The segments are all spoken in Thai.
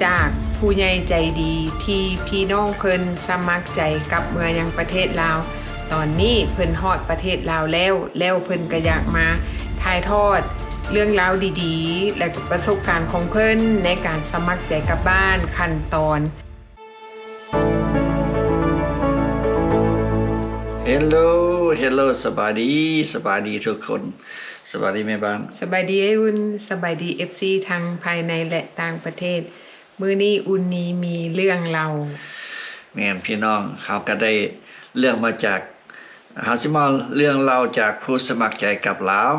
จากผู้ใหญ่ใจดีที่พี่น้องเพิ่นสมัครใจกับเมืองยังประเทศลาวตอนนี้เพิ่นฮอดประเทศลาวแล้วเพิ่นก็อยากมาถ่ายทอดเรื่องราวดีๆและก็ประสบการณ์ของเพิ่นในการสมัครใจกับบ้านขั้นตอน Hello สบายดีทุกคนสบายดีแม่บ้านสบายดีไอ้อุ่นสบายดี FC ทั้งภายในและต่างประเทศมื้อนี้อุ่นนี้มีเรื่องเราแม่นพี่น้องเฮาก็ได้เรื่องมาจากเฮาสิมาเรื่องเราจากผู้สมัครใจกับลาว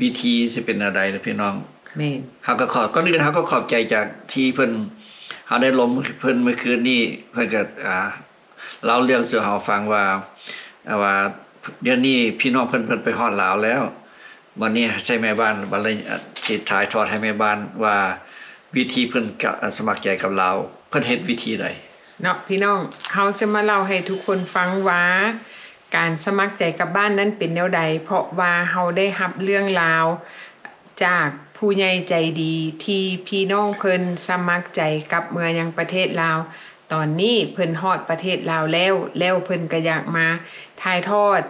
วิธีสิเป็นอะไรนะพี่น้องแม่นเฮาก็ก่อนอื่นเฮาก็ขอบใจจากที่เพิ่นเฮาได้ลมเพิ่นเมื่อคืนนี้เพิ่นก็เล่าเรื่องสู่เฮาฟังว่าเดี๋ยวนี้พี่น้องเพิ่นไปฮอดลาวแล้ววันนี้ใช้แม่บ้านบัดเลยสิถ่ายทอดให้แม่บ้านว่าวิธีเพิ่นสมัครใจกับลาวเพิ่นเฮ็ดวิธีใดเนาะพี่น้องเฮาจะมาเล่าให้ทุกคนฟังว่าการสมัครใจกับบ้านนั้นเป็นแนวใดเพราะว่าเฮาได้รับเรื่องราวจากผู้ใหญ่ใจดีที่พี่น้องเพิ่นสมัครใจกับเมืองยังประเทศลาวตอนนี้เพิ่นฮอดประเทศลาวแล้วเพิ่นก็อยากมาถ่ายทอด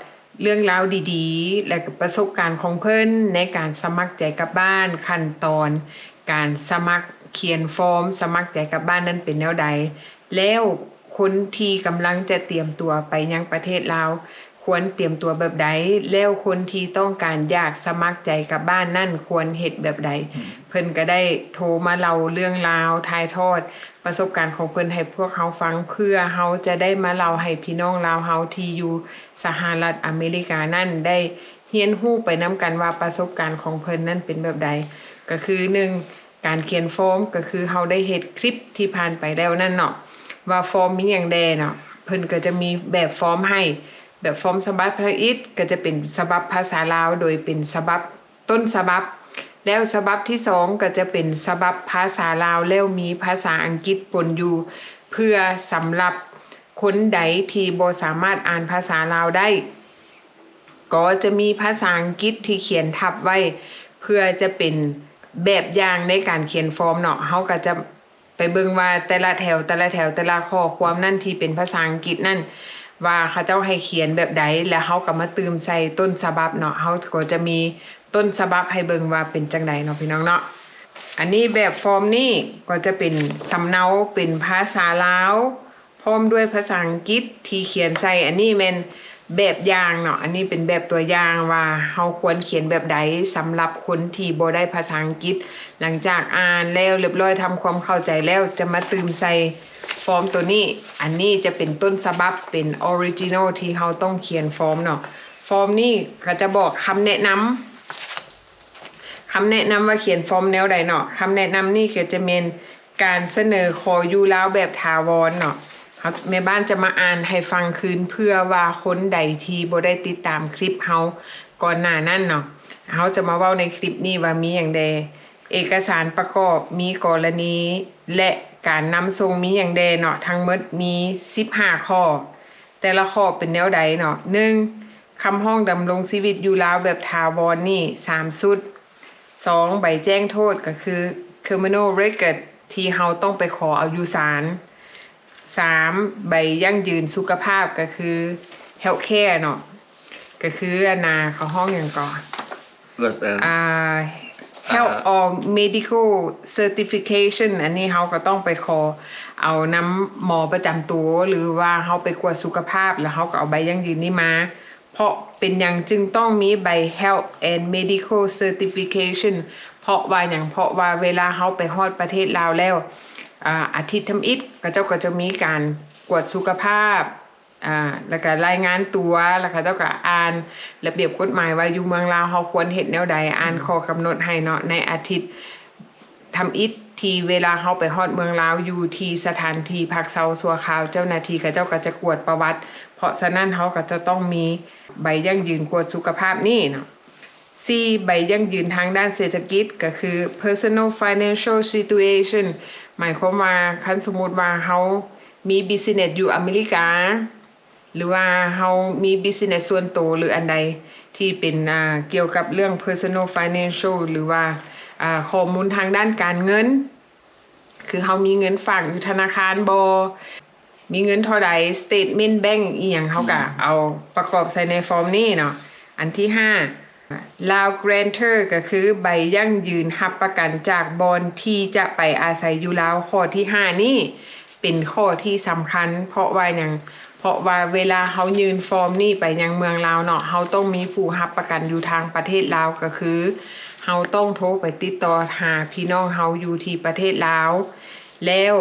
เรื่องราวดีๆและก็ประสบการณ์ของเพิ่นในการสมัครใจกับบ้านขั้นตอนการสมัครเขียนฟอร์มสมัครใจกับบ้านนั้นเป็นแนวใดแล้วคนที่กำลังจะเตรียมตัวไปยังประเทศลาวควรเตรียมตัวแบบใดแล้วคนที่ต้องการอยากสมัครใจกับบ้านนั่นควรเฮ็ดแบบใดเพิ่นก็ได้โทรมาเล่าเรื่องราวถ่ายทอดประสบการณ์ของเพิ่นให้พวกเฮาฟังเพื่อเฮาจะได้มาเล่าให้พี่น้องลาวเฮาที่อยู่สหรัฐอเมริกานั่นได้เรียนรู้ไปนํกันว่าประสบการณ์ของเพิ่นนั้นเป็นแบบใดก็คือ1การเขียนฟอร์มก็คือเฮาได้เฮ็ดคลิปที่ผ่านไปแล้วนั่นเนาะว่าฟอร์มมีหยังแดเนาะเพิ่นก็จะมีแบบฟอร์มให้แบบฟอร์มฉบับภาษาอังกฤษก็จะเป็นฉบับภาษาลาวโดยเป็นฉบับต้นฉบับแล้วฉบับที่2ก็จะเป็นฉบับภาษาลาวแล้วมีภาษาอังกฤษปนอยู่เพื่อสำหรับคนใดที่บ่สามารถอ่านภาษาลาวได้ก็จะมีภาษาอังกฤษที่เขียนทับไว้เพื่อจะเป็นแบบอย่างในการเขียนฟอร์มเนาะเฮาก็จะไปเบิ่งว่าแต่ละแถวแต่ละข้อความนั่นที่เป็นภาษาอังกฤษนั่นว่าเขาเจ้าให้เขียนแบบใดแล้วเฮาก็มาเติมใส่ต้นฉบับเนาะเฮาก็จะมีต้นฉบับให้เบิ่งว่าเป็นจังไดเนาะพี่น้องเนาะอันนี้แบบฟอร์มนี้ก็จะเป็นสำเนาเป็นภาษาลาวพร้อมด้วยภาษาอังกฤษที่เขียนใส่อันนี้แม่นแบบอย่างเนาะอันนี้เป็นแบบตัวอย่างว่าเฮาควรเขียนแบบใดสำหรับคนที่บ่ได้ภาษาอังกฤษหลังจากอ่านแล้วเรียบร้อยทำความเข้าใจแล้วจะมาเติมใส่ฟอร์มตัวนี้อันนี้จะเป็นต้นฉบับเป็นออริจินัลที่เฮาต้องเขียนฟอร์มเนาะฟอร์มนี้ก็จะบอกคำแนะนำว่าเขียนฟอร์มแนวใดเนาะคำแนะนำนี่ก็จะเป็นการเสนอขออยู่ลาวแบบถาวรเนาะแม่บ้านจะมาอ่านให้ฟังคืนเพื่อว่าคนใดที่บ่ได้ติดตามคลิปเฮาก่อนหน้านั้นเนาะเฮาจะมาเว้าในคลิปนี้ว่ามีหยังใดเอกสารประกอบมีกรณีและการนำส่งมีหยังใดเนาะทั้งหมดมี15ข้อแต่ละข้อเป็นแนวใดเนาะ1คำห้องดำรงชีวิตอยู่ลาวแบบถาวรนี่3ชุด2ใบแจ้งโทษก็คือ criminal record ที่เฮาต้องไปขอเอาอยู่ศาล3ใบยั่งยืนสุขภาพก็คือ health care เนาะก็คือเขาห้องอย่างก่อนhealth or medical certification อันนี้เฮาก็ต้องไปขอเอาน้ำหมอประจำตัวหรือว่าเฮาไปกวดสุขภาพแล้วเฮาก็เอาใบยั่งยืนนี้มาเพราะเป็นอย่างจึงต้องมีใบ health and medical certification เพราะว่าเวลาเฮาไปฮอดประเทศลาวแล้วอาทิตย์ทำอิฐก็จะมีการกวดสุขภาพแล้วก็รายงานตัวแล้วก็เจ้าก็อ่านระเบียบกฎหมายว่าอยู่เมืองลาวเฮาควรเฮ็ดแนวใดอ่านข้อกำหนดให้เนาะในอาทิตย์ทำอิฐที่เวลาเฮาไปฮอดเมืองลาวอยู่ที่สถานที่พักเซาชั่วคราวเจ้าหน้าที่ก็จะกวดประวัติเพราะฉะนั้นเฮาก็จะต้องมีใบยั่งยืนกวดสุขภาพนี่เนาะ4ใบยั่งยืนทางด้านเศรษฐกิจก็คือ personal financial situation หมายความว่าคันสมมุติว่าเฮามี business อยู่อเมริกาหรือว่าเฮามี business ส่วนตัวหรืออันใดที่เป็นเกี่ยวกับเรื่อง personal financial หรือว่าข้อมูลทางด้านการเงิน คือเฮามีเงินฝากอยู่ธนาคารบ่มีเงินเท่าใด statement bank อีหยังเฮาก็เอาประกอบใส่ในฟอร์มนี้เนาะอันที่5 Lao Grantor ก็คือใบยั่งยืนรับประกันจากบอนที่จะไปอาศัยอยู่ลาวข้อที่5นี่เป็นข้อที่สำคัญเพราะว่าหยังเพราะว่าเวลาเฮายืนฟอร์มนี่ไปยังเมืองลาวเนาะเฮาต้องมีผู้รับประกันอยู่ทางประเทศลาวก็คือเฮาต้องโทรไปติดต่อหาพี่น้องเฮาอยู่ที่ประเทศลาวแล้ว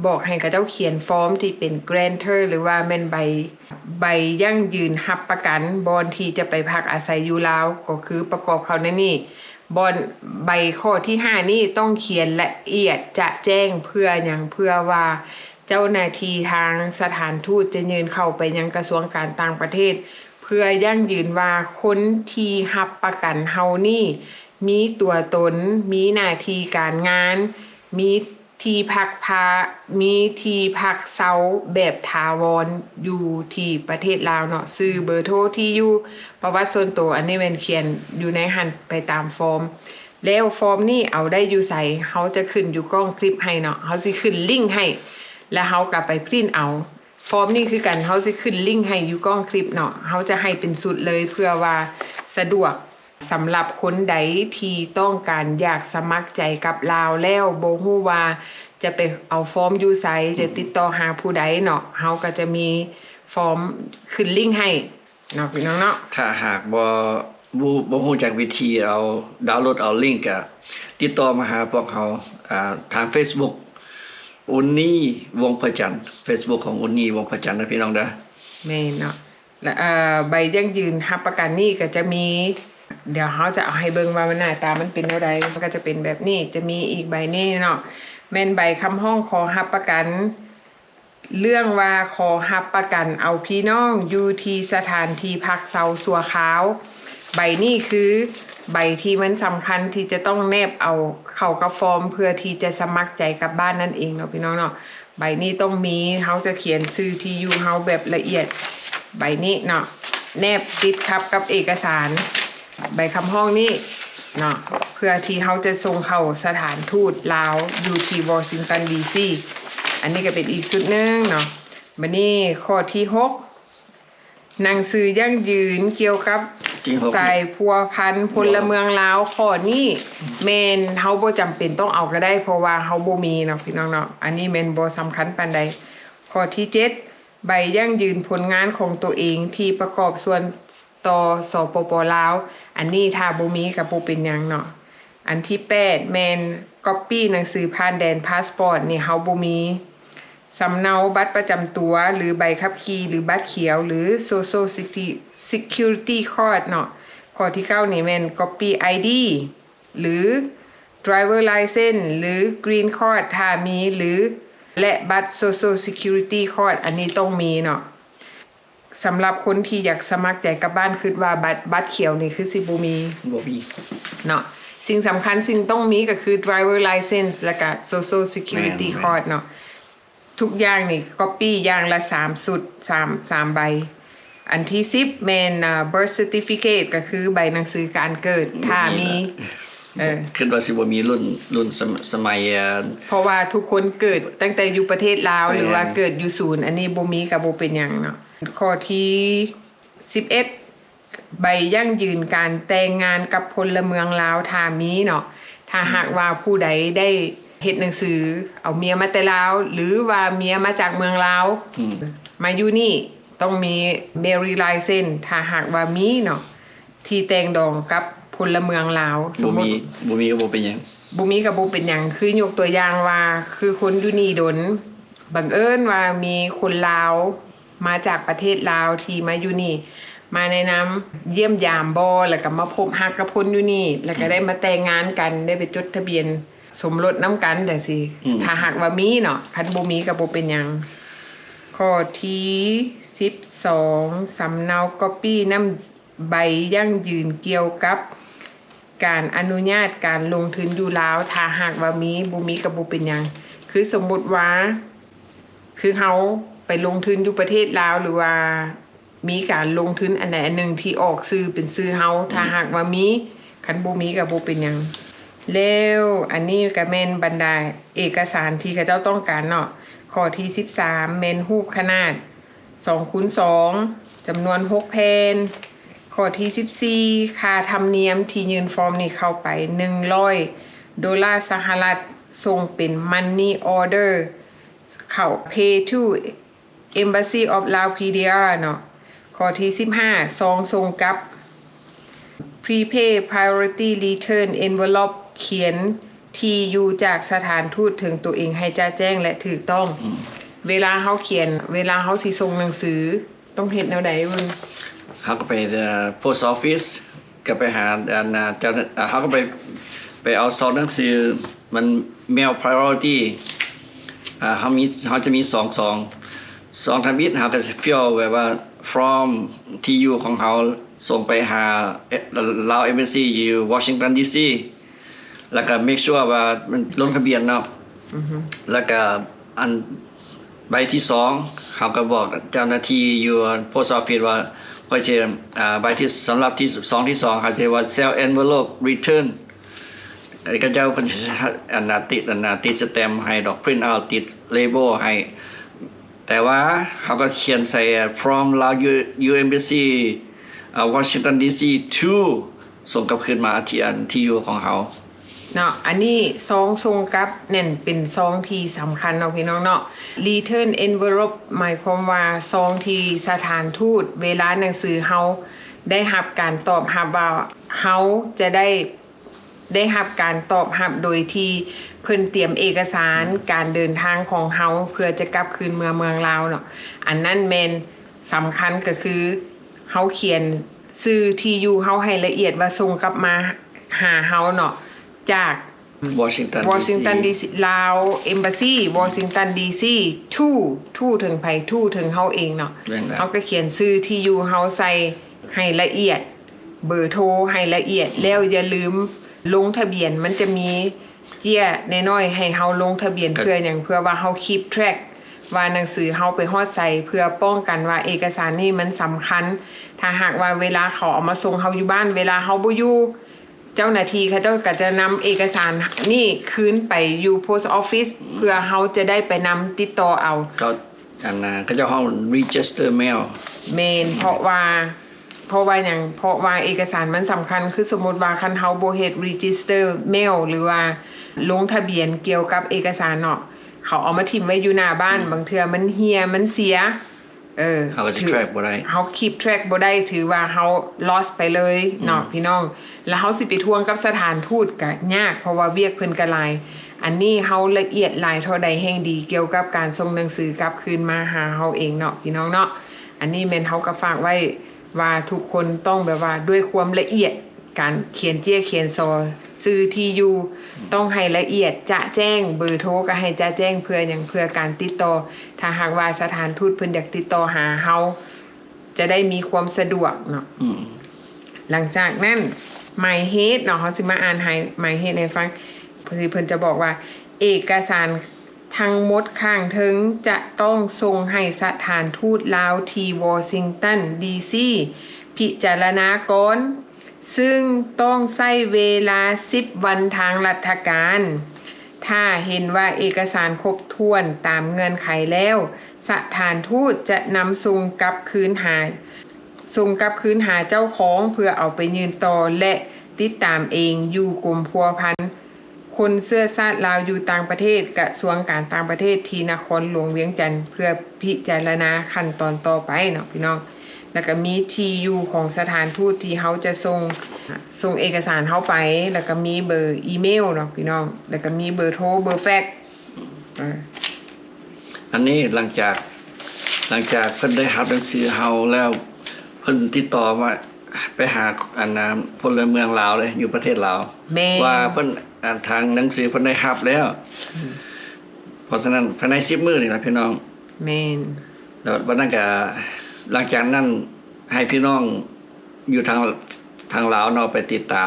บอกให้เขาเจ้าเขียนฟอร์มที่เป็น grantor หรือว่าแม่นใบยั่งยืนรับประกันบอนที่จะไปพักอาศัยอยู่ลาวก็คือประกอบเขาในนี่บอนใบข้อที่5นี่ต้องเขียนละเอียดจะแจ้งเพื่อหยังเพื่อว่าเจ้าหน้าที่ทางสถานทูตจะยืนเข้าไปยังกระทรวงการต่างประเทศเพื่อยั่งยืนว่าคนที่รับประกันเฮานี่มีตัวตนมีหน้าที่การงานมีที่พักมีที่พักเซาแบบถาวรอยู่ที่ประเทศลาวเนาะชื่อเบอร์โทรที่อยู่ประวัติส่วนตัวอันนี้แม่นเขียนอยู่ในหันไปตามฟอร์มแล้วฟอร์มนี่เอาได้อยู่ใส่เฮาจะขึ้นอยู่กล้องคลิปให้เนาะเฮาสิขึ้นลิงก์ให้แล้วเฮาก็ไปพริ้นเอาฟอร์มนี่คือกันเฮาสิขึ้นลิงก์ให้อยู่กล้องคลิปเนาะเฮาจะให้เป็นสุดเลยเพื่อว่าสะดวกสำหรับคนใดที่ต้องการอยากสมัครใจกับลาวแล้วบ่ฮู้ว่าจะไปเอาฟอร์มอยู่ไสจะติดต่อหาผู้ใดเนาะเฮาก็จะมีฟอร์มขึ้นลิงก์ให้เนาะพี่น้องเนาะถ้าหากบ่ฮู้จักวิธีเอาดาวน์โหลดเอาลิงก์ก็ติดต่อมาหาพวกเขาทาง Facebook อุนนี่วงประจันทร์ Facebook ของอุนนี่วงประจันทร์นะพี่น้องเด้อแม่นเนาะและใบยั่งยืนรับประกันนี่ก็จะมีเดี๋ยวเขาจะเอาให้เบิ่งว่ามันหน้าตามันเป็นเท่าใดมันก็จะเป็นแบบนี้จะมีอีกใบนี้เนาะแม่นใบคำห้องขอรับประกันเรื่องว่าขอรับประกันเอาพี่น้องอยู่ที่สถานที่พักเซาสัวขาวใบนี้คือใบที่มันสำคัญที่จะต้องแนบเอาเข้ากับฟอร์มเพื่อที่จะสมัครใจกับบ้านนั่นเองเนาะพี่น้องเนาะใบนี้ต้องมีเขาจะเขียนชื่อที่อยู่เขาแบบละเอียดใบนี้เนาะแนบติดครับกับเอกสารใบคำห้องนี้เนาะเพื่อที่เขาจะส่งเข้าสถานทูตลาวอยู่ที่วอชิงตันดีซีอันนี้ก็เป็นอีกสุดนึงเนาะบัดนี้ข้อที่6หนังสือยั่งยืนเกี่ยวกับสายพัวพันพลเมืองลาวข้อนี้แม่นเฮาบ่จำเป็นต้องเอาก็ได้เพราะว่าเฮาบ่มีเนาะพี่น้องเนาะอันนี้แม่นบ่สำคัญปานใดข้อที่7ใบยั่งยืนผลงานของตัวเองที่ประกอบส่วนต่อสปป.ลาวอันนี้ถ้าบ่มีก็บ่เป็นหยังเนาะอันที่8แม่นก๊อปปี้หนังสือผ่านแดนพาสปอร์ตนี่เฮาบ่มีสำเนาบัตรประจำตัวหรือใบขับขี่หรือบัตรเขียวหรือ Social Security Card เนาะข้อที่9นี่แม่น Copy ID หรือ Driver License หรือ Green Card ถ้ามีหรือและบัตร Social Security Card อันนี้ต้องมีเนาะสำหรับคนที่อยากสมัครใจกับบ้านคิดว่าบัตรเขียวนี่คือสิบ่มีเนาะสิ่งสำคัญสิ่งต้องมีก็คือ Driver License แล้วก็ Social Security Card เนาะทุกอย่างนี่ copy อย่างละ3สุด3ใบอันที่10แม่นbirth certificate ก็คือใบหนังสือการเกิดถ้ามีคิดว่าสิบ่มีรุ่นสมัยเพราะว่าทุกคนเกิดตั้งแต่อยู่ประเทศลาวหรือว่าเกิดอยู่ศูนย์อันนี้บ่มีก็บ่เป็นหยังเนาะข้อที่11ใบยั่งยืนการแต่งงานกับพลเมืองลาวถ้ามีเนาะถ้าหากว่าผู้ใดได้เฮ็ดหนังสือเอาเมียมาแต่ลาวหรือว่าเมียมาจากเมืองลาวมาอยู่นี่ต้องมี marriage license ถ้าหากว่ามีเนาะที่แต่งดองกับพลเมืองลาวสมมุติบ่มีก็บ่เป็นหยังบ่มีก็บ่เป็นหยังคือยกตัวอย่างว่าคือคนอยู่นี่ดนบังเอิญว่ามีคนลาวมาจากประเทศลาวที่มาอยู่นี่มาแนะนำเยี่ยมยามบ่แล้วก็มาพบฮักกับคนอยู่นี่แล้วก็ได้มาแต่งงานกันได้ไปจดทะเบียนสมรสน้ำกันจังซี่ถ้าหากว่ามีเนาะคันบ่มีก็บ่เป็นหยังข้อที่12สำเนาก๊อปปี้นำใบยั่งยืนเกี่ยวกับการอนุญาตการลงทุนอยู่ลาวถ้าหากว่ามีบ่มีก็บ่เป็นหยังคือสมมุติว่าคือเฮาไปลงทุนอยู่ประเทศลาวหรือว่ามีการลงทุนอันใดอันหนึ่งที่ออกชื่อเป็นชื่อเฮาถ้าหากว่ามีคันบ่มีก็บ่เป็นหยัง แล้วอันนี้ก็แม่นบรรดาเอกสารที่เขาเจ้าต้องการเนาะข้อที่13แม่นรูปขนาด2x2จำนวน6แผ่นข้อที่14ค่าธรรมเนียมที่ยื่นฟอร์มนี่เข้าไป$100สหรัฐส่งเป็น money order เข้า pay to Embassy of Laos PDR เนาะข้อที่15ซองส่งกับ Prepay Priority Return Envelope เขียนที่อยู่จากสถานทูตถึงตัวเองให้แจ้งและถูกต้อง เวลาเขาเขียนเวลาเขาสิส่งหนังสือต้องเฮ็ดแนวใดเบิ่ง เขาก็ไปpost office ก็ไปหาเจ้าเขาก็ไปเอาซองหนังสือมัน mail priority เขาจะมี2ทวิตเขาก็จะ fill แบบว่า from ที่อยู่ของเขาส่งไปหาLao Embassy อยู่ Washington DC แล้วก็ make sure ว่ามันลงทะเบียนเนาะแล้วก็อันใบที่2เขาก็บอกเจ้าหน้าที่อยู่ post office ว่าก็จะใบที่สำหรับที่2เขาจะว่า sell envelope return ก็เจ้าเพิ่นติดสแตมป์ให้ดอก print out ติด label ให้แต่ว่าเขาก็เขียนใส่ from Lao U Embassy Washington DC to ส่งกลับคืนมาที่อยู่ของเขาเนาะอันนี้ซองส่งกลับเนี่ยเป็นซองที่สำคัญเนาะพี่น้องเนาะ Return Envelope หมายความว่าซองที่สถานทูตเวลาหนังสือเฮาได้รับการตอบรับว่าเฮาจะได้รับการตอบรับโดยที่เพิ่นเตรียมเอกสารการเดินทางของเฮาเพื่อจะกลับคืนเมืองลาวเนาะอันนั้นแม่นสำคัญก็คือเฮาเขียนชื่อที่อยู่เฮาให้ละเอียดว่าส่งกลับมาหาเฮาเนาะจาก Washington DC ลาว Embassy Washington DC to ถึงไผถึงเฮาเองเนาะเฮาก็เขียนชื่อที่อยู่เฮาใส่ให้ละเอียดเบอร์โทรให้ละเอียดแล้วอย่าลืมลงทะเบียนมันจะมีเจี้ยน้อยๆให้เฮาลงทะเบียนเพื่อหยังเพื่อว่าเฮาคีปแทร็กว่าหนังสือเฮาไปฮอดใส่เพื่อป้องกันว่าเอกสารนี่มันสำคัญถ้าหากว่าเวลาเขาเอามาส่งเฮาอยู่บ้านเวลาเฮาบ่อยู่เจ้าหน้าที่เขาเจ้าก็จะนำเอกสารนี่คืนไปอยู่ post office เพื่อเฮาจะได้ไปนำติดต่อเอาก็ก็จะห้อง register mail เมนเพราะว่าอย่างเพราะว่าเอกสารมันสำคัญคือสมมติว่าคันเฮาบ่เฮ็ด register mail หรือว่าลงทะเบียนเกี่ยวกับเอกสารเนาะเขาเอามาทิ้งไว้อยู่หน้าบ้านบางเทื่อมันเหี่ยมันเสียเขาก็จะ track บ่ได้เฮา keep track บ่ได้ถือว่าเฮา lost ไปเลยเนาะพี่น้องแล้วเฮาสิไปทวงกับสถานทูตก็ยากเพราะว่าเวียกเพิ่นก็หลายอันนี้เฮาละเอียดหลายเท่าใดแห่งดีเกี่ยวกับการส่งหนังสือกลับคืนมาหาเฮาเองเนาะพี่น้องเนาะอันนี้แม่นเฮาก็ฝากไว้ว่าทุกคนต้องแบบว่าด้วยความละเอียดการเขียนเจี้ยเขียนซอซื้อที่อยู่ต้องให้ละเอียดจะแจ้งเบอร์โทรก็ให้จะแจ้งเพื่ออย่างเพื่อการติดต่อถ้าหากว่าสถานทูตเพิ่นอยากติดต่อหาเฮาจะได้มีความสะดวกเนาะหลังจากนั้นหมายเหตุเนาะเขาสิมาอ่านให้หมายเหตุให้ฟังเพิ่นจะบอกว่าเอกสารทั้งหมดข้างถึงจะต้องส่งให้สถานทูตลาวที่วอชิงตันดีซีพิจารณาก่อนซึ่งต้องใช้เวลา10วันทางราชการถ้าเห็นว่าเอกสารครบถ้วนตามเงื่อนไขแล้วสถานทูตจะนำส่งกลับคืนหาเจ้าของเพื่อเอาไปยื่นต่อและติดตามเองอยู่กรมพัวพันคนเสื้อชาติลาวอยู่ต่างประเทศกระทรวงการต่างประเทศที่นครหลวงเวียงจันทร์เพื่อพิจารณาขั้นตอนต่อไปเนาะพี่น้องแล้วก็มีที่อยู่ของสถานทูตที่เขาจะส่งเอกสารเข้าไปแล้วก็มีเบอร์อีเมลเนาะพี่น้องแล้วก็มีเบอร์โทรเบอร์แฟกซ์อันนี้หลังจากเพิ่นได้รับหนังสือเฮาแล้วเพิ่นติดต่อมาไปหาพลเมืองลาวเลยอยู่ประเทศลาวว่าเพิ่นทางหนังสือเพิ่นได้รับแล้วเพราะฉะนั้นภายใน10มื้อนี่ล่ะพี่น้องแม่นแล้ววันนั้นก็หลังจากนั้นให้พี่น้องอยู่ทางลาวเนาะไปติดตา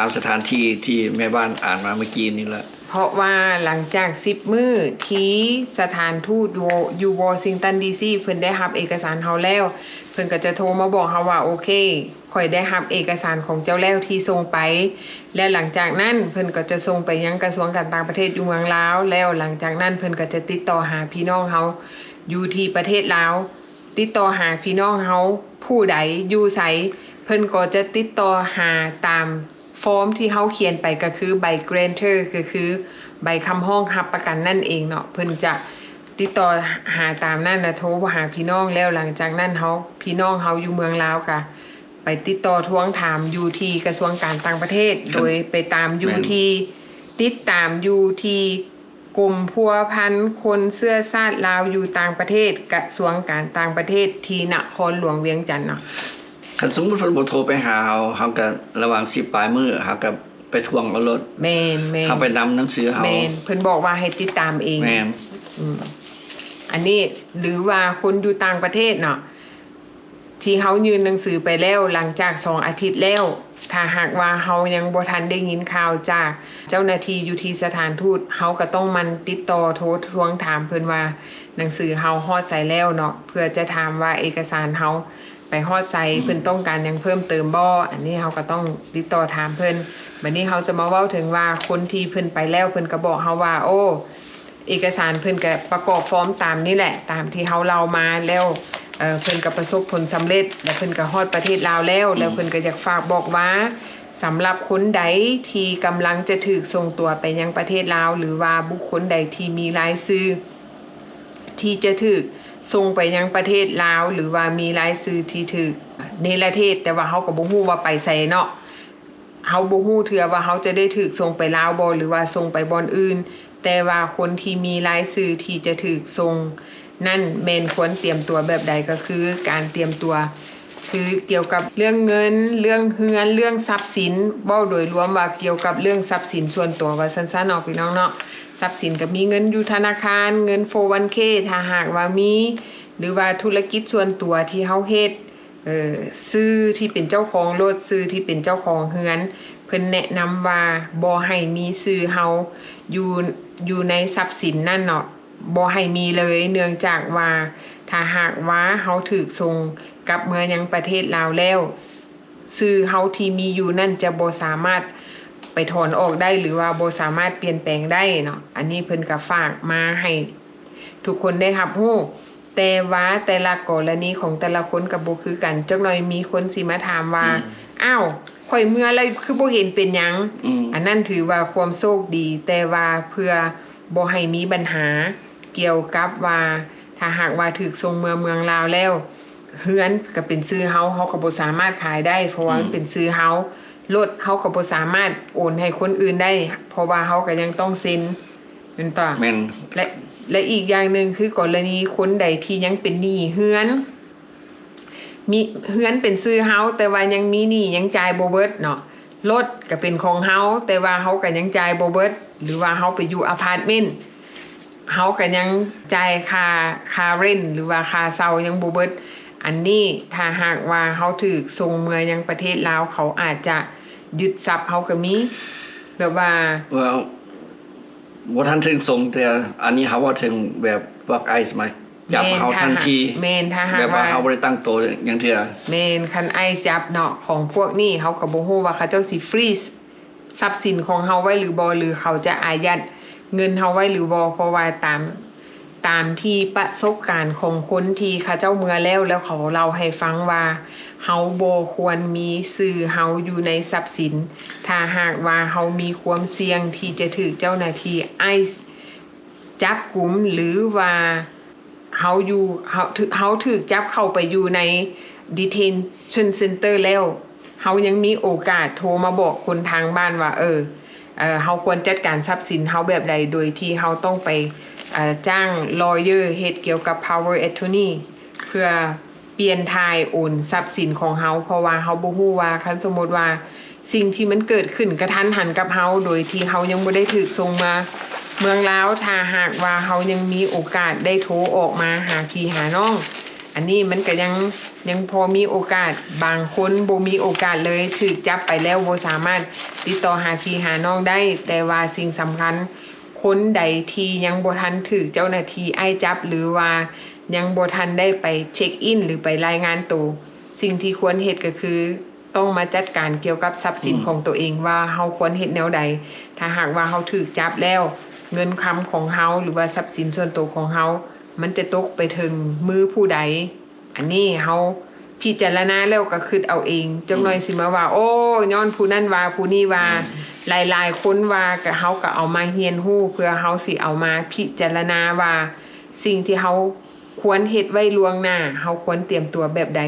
มสถานที่ที่แม่บ้านอ่านมาเมื่อกี้นี่แหละ เพราะว่าหลังจาก10 มื้อที่สถานทูตอยู่วอชิงตันดีซีเพิ่นได้รับเอกสารเฮาแล้วเพิ่นก็จะโทรมาบอกเฮาว่าโอเคข่อยได้รับเอกสารของเจ้าแล้วที่ส่งไปและหลังจากนั้นเพิ่นก็จะส่งไปยังกระทรวงการต่างประเทศอยู่เมืองลาวแล้วหลังจากนั้นเพิ่นก็จะติดต่อหาพี่น้องเฮาอยู่ที่ประเทศลาวติดต่อหาพี่น้องเฮาผู้ใดอยู่ไสเพิ่นก็จะติดต่อหาตามฟอร์มที่เฮาเขียนไปก็คือใบ grantor ก็คือใบคำห้องรับประกันนั่นเองเนาะเพิ่นจะติดต่อหาตามนั่นนะโทรหาพี่น้องแล้วหลังจากนั้นเฮาพี่น้องเฮาอยู่เมืองลาวค่ะไปติดต่อทวงถามอยู่ที่กระทรวงการต่างประเทศโดยไปตามอยู่ที่ติดตามอยู่ที่กรมพัวพันคนเสื้อชาติลาวอยู่ต่างประเทศกระทรวงการต่างประเทศที่นครหลวงเวียงจันทน์เนาะคันสมมุติเพิ่นบ่โทรไปหาเฮาก็ระหว่าง10ปลายมื้อเฮาก็ไปทวงเอารถแม่นเฮาไปนำหนังสือเฮาแม่นเพิ่นบอกว่าให้ติดตามเองแม่นอันนี้หรือว่าคนอยู่ต่างประเทศเนาะที่เฮายื่นหนังสือไปแล้วหลังจาก2 อาทิตย์แล้วถ้าหากว่าเฮายังบ่ทันได้ยินข่าวจากเจ้าหน้าที่อยู่ที่สถานทูตเฮาก็ต้องมันติดต่อโทรทวงถามเพิ่นว่าหนังสือเฮาฮอดไสแล้วเนาะเพื่อจะถามว่าเอกสารเฮาไปฮอดไสเพิ่นต้องการหยังเพิ่มเติมบ่อันนี้เฮาก็ต้องติดต่อถามเพิ่นบัดนี้เฮาจะมาเว้าถึงว่าคนที่เพิ่นไปแล้วเพิ่นก็บอกเฮาว่าโอ้เอกสารเพิ่นก็ประกอบฟอร์มตามนี่แหละตามที่เฮาเล่ามาแล้วเพิ่นก็ประสบผลสำเร็จและเพิ่นก็ฮอดประเทศลาวแล้วเพิ่นก็อยากฝากบอกว่าสำหรับคนใดที่กำลังจะถูกส่งตัวไปยังประเทศลาวหรือว่าบุคคลใดที่มีรายชื่อที่จะถูกส่งไปยังประเทศลาวหรือว่ามีรายชื่อที่ถูกเนรเทศแต่ว่าเฮาก็บ่ฮู้ว่าไปไสเนาะเฮาบ่ฮู้เทื่อว่าเฮาจะได้ถูกส่งไปลาวบ่หรือว่าส่งไปบ่อนอื่นแต่ว่าคนที่มีรายชื่อที่จะถูกส่งนั่นแม่นควรเตรียมตัวแบบใดก็คือการเตรียมตัวคือเกี่ยวกับเรื่องเงินเรื่องเฮือนเรื่องทรัพย์สินเว้าโดยรวมว่าเกี่ยวกับเรื่องทรัพย์สินส่วนตัวว่าซั่นๆเนาะพี่น้องเนาะทรัพย์สินก็มีเงินอยู่ธนาคารเงิน 401k ถ้าหากว่ามีหรือว่าธุรกิจส่วนตัวที่เฮาเฮ็ดซื้อที่เป็นเจ้าของรถซื้อที่เป็นเจ้าของเฮือนเพิ่นแนะนำว่าบ่ให้มีชื่อเฮาอยู่ในทรัพย์สินนั่นเนาะบ่ให้มีเลยเนื่องจากว่าถ้าหากว่าเฮาถูกส่งกลับเมืองยังประเทศลาวแล้วชื่อเฮาที่มีอยู่นั่นจะบ่สามารถไปถอนออกได้หรือว่าบ่สามารถเปลี่ยนแปลงได้เนาะอันนี้เพิ่นก็ฝากมาให้ทุกคนได้รับรู้แต่ว่าแต่ละกรณีของแต่ละคนก็บ่คือกันจักหน่อยมีคนสิมาถามว่าอ้าวข่อยเมื่อแล้วคือบ่เห็นเป็นหยังอันนั้นถือว่าความโชคดีแต่ว่าเพื่อบ่ให้มีปัญหาเกี่ยวกับว่าถ้าหากว่าถูกส่งเมืองลาวแล้วเฮือนก็เป็นชื่อเฮาก็บ่สามารถขายได้เพราะว่ามันเป็นชื่อเฮารถเฮาก็บ่สามารถโอนให้คนอื่นได้เพราะว่าเฮาก็ยังต้องเซ็นแม่นต่อและอีกอย่างหนึ่งคือกรณีคนใดที่ยังเป็นหนี้เฮือนมีเฮือนเป็นชื่อเฮาแต่ว่ายังมีหนี้ยังจ่ายบ่เบิดเนาะรถก็เป็นของเฮาแต่ว่าเฮาก็ยังจ่ายบ่เบิดหรือว่าเฮาไปอยู่อพาร์ตเมนต์เฮาก็ยังจ่ายค่าเรนต์หรือว่าค่าเช่ายังบ่เบิดอันนี้ถ้าหากว่าเฮาถูกส่งเมืองยังประเทศลาวเขาอาจจะยึดทรัพย์เฮาก็มีแบบว่าบ่ทันถึงส่งแต่อันนี้เฮาว่าถึงแบบพวกไอซ์มาจับเฮาทันทีแม่นถ้าหากแบบว่าเฮาบ่ได้ตั้งตัวอย่างเทื่อแม่นคันไอซ์จับเนาะของพวกนี้เฮาก็บ่ฮู้ว่าเขาเจ้าสิฟรีซทรัพย์สินของเฮาไว้หรือบ่หรือเขาจะอายัดเงินเฮาไว้หรือบ่เพราะว่าตามที่ประสบการณ์ของคนที่เขาเจ้าเมื่อแล้วเขาเล่าให้ฟังว่าเฮาบ่ควรมีชื่อเฮาอยู่ในทรัพย์สินถ้าหากว่าเฮามีความเสี่ยงที่จะถูกเจ้าหน้าที่ไอซ์จับกุมหรือว่าเฮาถูกจับเข้าไปอยู่ใน detention center แล้วเฮายังมีโอกาสโทรมาบอกคนทางบ้านว่าเฮาควรจัดการทรัพย์สินเฮาแบบใดโดยที่เฮาต้องไปจ้างลอเยอร์เฮ็ดเกี่ยวกับ power attorney เพื่อเปลี่ยนทายโอนทรัพย์สินของเฮาเพราะว่าเฮาบ่ฮู้ว่าคันสมมุติว่าสิ่งที่มันเกิดขึ้นกระทันหันกับเฮาโดยที่เฮายังบ่ได้ถูกส่งมาเมืองลาวถ้าหากว่าเฮายังมีโอกาสได้โทรออกมาหาพี่หาน้อง อันนี้มันก็ยังพอมีโอกาสบางคนบ่มีโอกาสเลยถูกจับไปแล้วบ่สามารถติดต่อหาพี่หาน้องได้ แต่ว่าสิ่งสำคัญคนใดที่ยังบ่ทันถูกเจ้าหน้าที่ไอ้จับหรือว่ายังบ่ทันได้ไปเช็คอินหรือไปรายงานตัวสิ่งที่ควรเฮ็ดก็คือต้องมาจัดการเกี่ยวกับทรัพย์สินของตัวเองว่าเฮาควรเฮ็ดแนวใดถ้าหากว่าเฮาถูกจับแล้วเงินคำของเฮาหรือว่าทรัพย์สินส่วนตัวของเฮามันจะตกไปถึงมือผู้ใดอันนี้เฮาพิจารณาแล้วก็คิดเอาเองจักหน่อยสิมาว่าโอ้ย้อนผู้นั้นว่าผู้นี้ว่าหลายๆคนว่าก็เฮาก็เอามาเรียนรู้เพื่อเฮาสิเอามาพิจารณาว่าสิ่งที่เฮาควรเฮ็ดไว้ล่วงหน้าเฮาควรเตรียมตัวแบบใด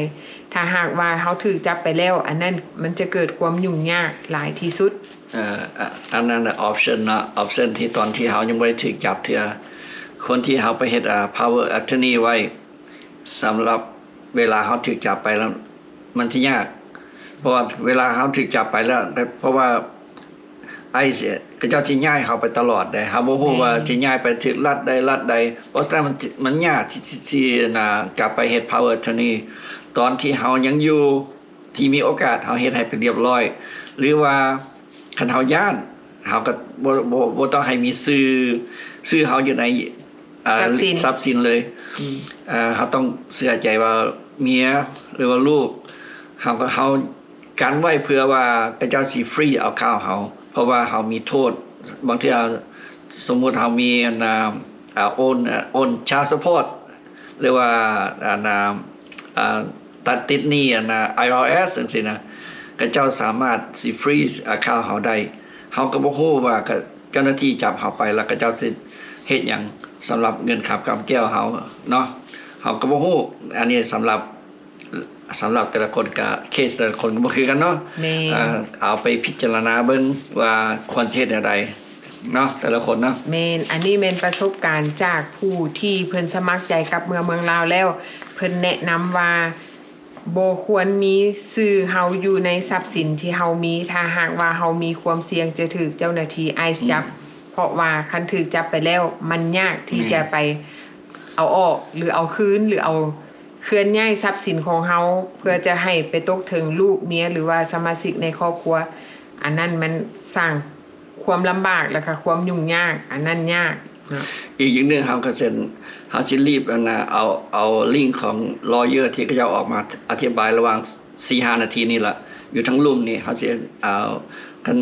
ถ้าหากว่าเฮาถูกจับไปแล้วอันนั้นมันจะเกิดความยุ่งยากหลายที่สุดอันนั้นออปชั่นนะออปชั่นที่ตอนที่เฮายังบ่ได้ถูกจับเทื่อคนที่เฮาไปเฮ็ดpower attorney ไว้สำหรับเวลาเฮาถูกจับไปแล้วมันสิยากเพราะว่าเวลาเฮาถูกจับไปแล้วเพราะว่าไอ้ก็เจ้าสิย้ายเฮาไปตลอดได้เฮาบ่ฮู้ว่าสิย้ายไปถึงรัฐใดเพราะฉะนั้นมันยากที่กลับไปเฮ็ด power attorney ตอนที่เฮายังอยู่ที่มีโอกาสเฮาเฮ็ดให้เป็นเรียบร้อยหรือว่าคันเฮาย้านเฮาก็บ่ต้องให้มีชื่อเฮาอยู่ในทรัพย์สินเลยเฮาต้องเชื่อใจว่าเมียหรือว่าลูกเฮากันไว้เพื่อว่าพระเจ้าสิฟรีเอาข้าวเฮาเพราะว่าเฮามีโทษบางทีสมมุติเฮามีโอนชาสปอร์ตหรือว่าตัดติดหนี้IRS จังซี่นะก็เจ้าสามารถสิฟรีข้าวเฮาได้เฮาก็บ่ฮู้ว่าเจ้าหน้าที่จับเฮาไปแล้วก็เจ้าสิเฮ็ดหยังสำหรับเงินขับกำแก้วเฮาเนาะเฮาก็บ่ฮู้อันนี้สำหรับแต่ละคนก็เคสแต่ละคนก็บ่คือกันเนาะเอาไปพิจารณาเบิ่งว่าควรสิเฮ็ดแนวใดเนาะแต่ละคนเนาะแม่นอันนี้แม่นประสบการณ์จากผู้ที่เพิ่นสมัครใจกับเมืองลาวแล้วเพิ่นแนะนำว่าบ่ควรมีชื่อเฮาอยู่ในทรัพย์สินที่เฮามีถ้าหากว่าเฮามีความเสี่ยงจะถูกเจ้าหน้าที่ไอซ์จับเพราะว่าคันถูกจับไปแล้วมันยากที่จะไปเอาออกหรือเอาคืนหรือเอาเคลื่อนย้ายทรัพย์สินของเฮาเพื่อจะให้ไปตกถึงลูกเมียหรือว่าสมาชิกในครอบครัวอันนั้นมันสร้างความลำบากแล้วก็ความยุ่งยากอันนั้นยากอีกอย่างนึงเฮาก็เฮาสิรีบเอาลิงก์ของ lawyer ที่เขาจะออกมาอธิบายระหว่าง 4-5 นาทีนี่ล่ะอยู่ทั้งลุ่มนี่เฮาสิเอาคัน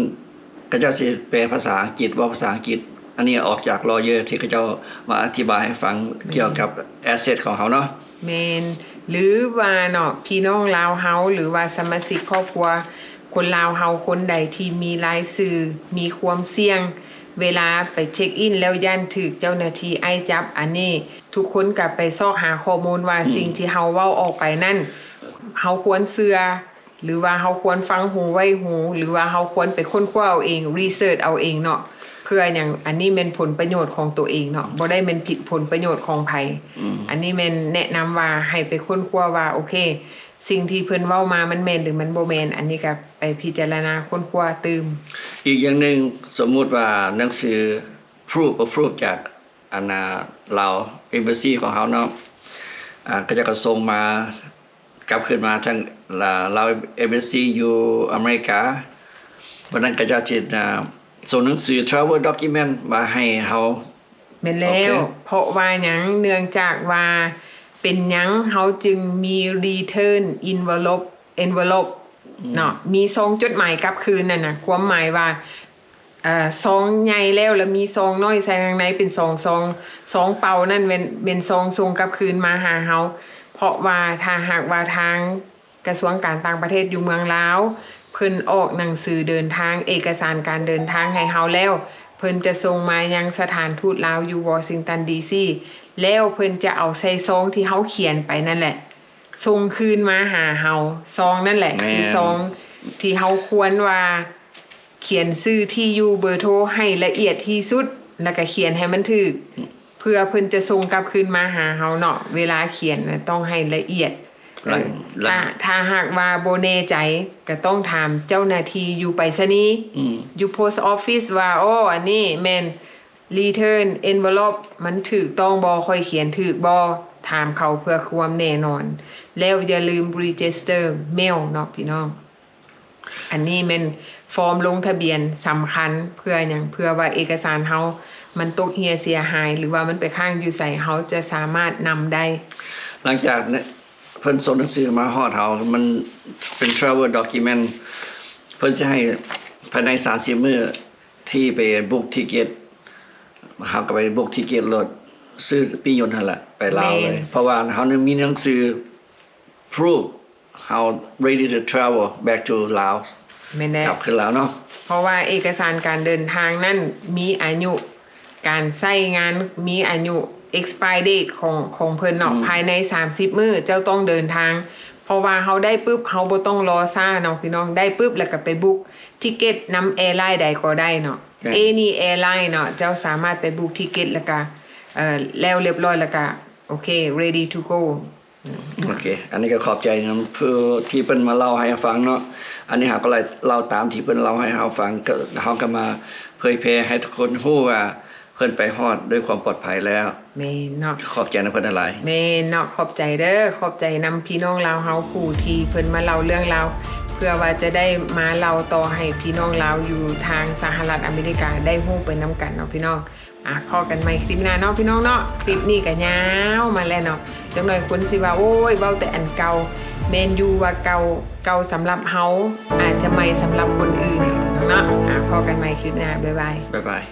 เขาจะสิแปลภาษาอังกฤษว่าภาษาอังกฤษอันนี้ออกจาก lawyer ที่เขาจะมาอธิบายให้ฟังเกี่ยวกับ asset ของเฮาเนาะแม่นหรือว่าเนาะพี่น้องลาวเฮาหรือว่าสมาชิกครอบครัวคนลาวเฮาคนใดที่มีรายชื่อมีความเสี่ยงเวลาไปเช็คอินแล้วย่านถูกเจ้าหน้าที่ไอ้จับอันนี้ทุกคนก็ไปซอกหาข้อมูลว่าสิ่งที่เฮาเว้าออกไปนั่นเฮาควรเชื่อหรือว่าเฮาควรฟังหูไว้หูหรือว่าเฮาควรไปค้นคว้าเอาเองรีเสิร์ชเอาเองเนาะเพื่ออย่างอันนี้เป็นผลประโยชน์ของตัวเองเนาะบ่ได้เป็นผิดผลประโยชน์ของไผอันนี้แม่นแนะนำว่าให้ไปค้นคว้าว่าโอเคสิ่งที่เพิ่นเว้ามามันแม่นหรือมันบ่แม่นอันนี้ก็ไปพิจารณาค้นคว้าตื่มอีกอย่างนึงสมมุติว่าหนังสือ proof จากลาว embassy ของเฮาเนาะก็จะส่งมากลับขึ้นมาทางลาว embassy อยู่อเมริกาวันนั้นก็จะส่งหนังสือ travel document มาให้เฮาแม่นแล้วเพราะว่าหยังเนื่องจากว่าเป็นหยังเฮาจึงมี return envelope เนาะมีซองจดหมายกลับคืนนั่นน่ะความหมายว่าซองใหญ่แล้วมีซองน้อยใส่ข้างในเป็นซองเป่านั่นเป็นซองส่งกลับคืนมาหาเฮาเพราะว่าถ้าหากว่าทางกระทรวงการต่างประเทศอยู่เมืองลาวเพิ่นออกหนังสือเดินทางเอกสารการเดินทางให้เฮาแล้วเพิ่นจะส่งมายังสถานทูตลาวอยู่วอชิงตันดีซีแล้วเพิ่นจะเอาใส่ซองที่เฮาเขียนไปนั่นแหละส่งคืนมาหาเฮาซองนั่นแหละคือซองที่เฮาควรว่าเขียนชื่อที่อยู่เบอร์โทรให้ละเอียดที่สุดแล้วก็เขียนให้มันถูกเพื่อเพิ่นจะส่งกลับคืนมาหาเฮาเนาะเวลาเขียนต้องให้ละเอียดถ้าหากว่าบ่แน่ใจก็ต้องถามเจ้าหน้าที่อยู่ไปรษณีย์อยู่ post office ว่าโอ้อันนี้แม่น return envelope มันถูกต้องบ่ค่อยเขียนถูกบ่ ถามเขาเพื่อความแน่นอน แล้วอย่าลืม register mail เนาะพี่น้อง อันนี้เป็นฟอร์มลงทะเบียนสำคัญเพื่ออย่างเพื่อว่าเอกสารเฮามันตกเหียเสียหาย หรือว่ามันไปข้างอยู่ใส่เฮาจะสามารถนำได้ หลังจากเนี่ยเพิ่นส่งหนังสือมาฮอดเฮามันเป็น travel document เพิ่นจะให้ภายใน30มื้อที่ไปบุ๊กทิเก็ตเฮาก็ไปบุ๊กทิเก็ตรถซื้อปียนต์นั่นแหละไปลาวเลย เพราะว่าเฮามีหนังสือ proof how ready to travel back to Laos แม่นแน่ กลับขึ้นแล้วเนาะ เพราะว่าเอกสารการเดินทางนั่นมีอายุการใช้งานมีอายุ expire date ของเพิ่นเนาะภายใน30มื้อเจ้าต้องเดินทาง เพราะว่าเฮาได้ปุ๊บเฮาบ่ต้องรอซ่าเนาะพี่น้องได้ปุ๊บแล้วก็ไปบุ๊กทิเก็ตนำแอร์ไลน์ใดก็ได้เนาะ any airline เนาะเจ้าสามารถไปบุ๊กทิเก็ตแล้วก็แล้วเรียบร้อยแล้วก็โอเค ready to go โอเค อันนี้ก็ขอบใจนะเพื่อที่เพิ่นมาเล่าให้ฟังเนาะ อันนี้เฮาก็เลยเล่าตามที่เพิ่นเล่าให้เฮาฟังก็เฮาก็มาเผยแพร่ให้ทุกคนฮู้ว่าเพิ่นไปฮอดด้วยความปลอดภัยแล้ว แม่นเนาะ ขอบใจนะเพิ่นหลาย แม่เนาะขอบใจเด้อขอบใจนำพี่น้องลาวเฮาผู้ที่เพิ่นมาเล่าเรื่องราวเพื่อว่าจะได้มาเล่าต่อให้พี่น้องลาวอยู่ทางสหรัฐอเมริกาได้ฮู้ไปนํกันเนาะพี่น้องพอกันใหม่คลิปหน้าเนาะพี่น้องเนาะคลิปนี้ก็ยาวมาแล้วเนาะจังหน่อยคนสิว่าโอ้ยเว้าแต่อันเก่าแม่นอยู่ว่าเก่าสำหรับเฮาอาจจะใหม่สำหรับคนอื่นเนาะพอกันใหม่คลิปหน้าบ๊ายบาย ๆบ๊ายบาย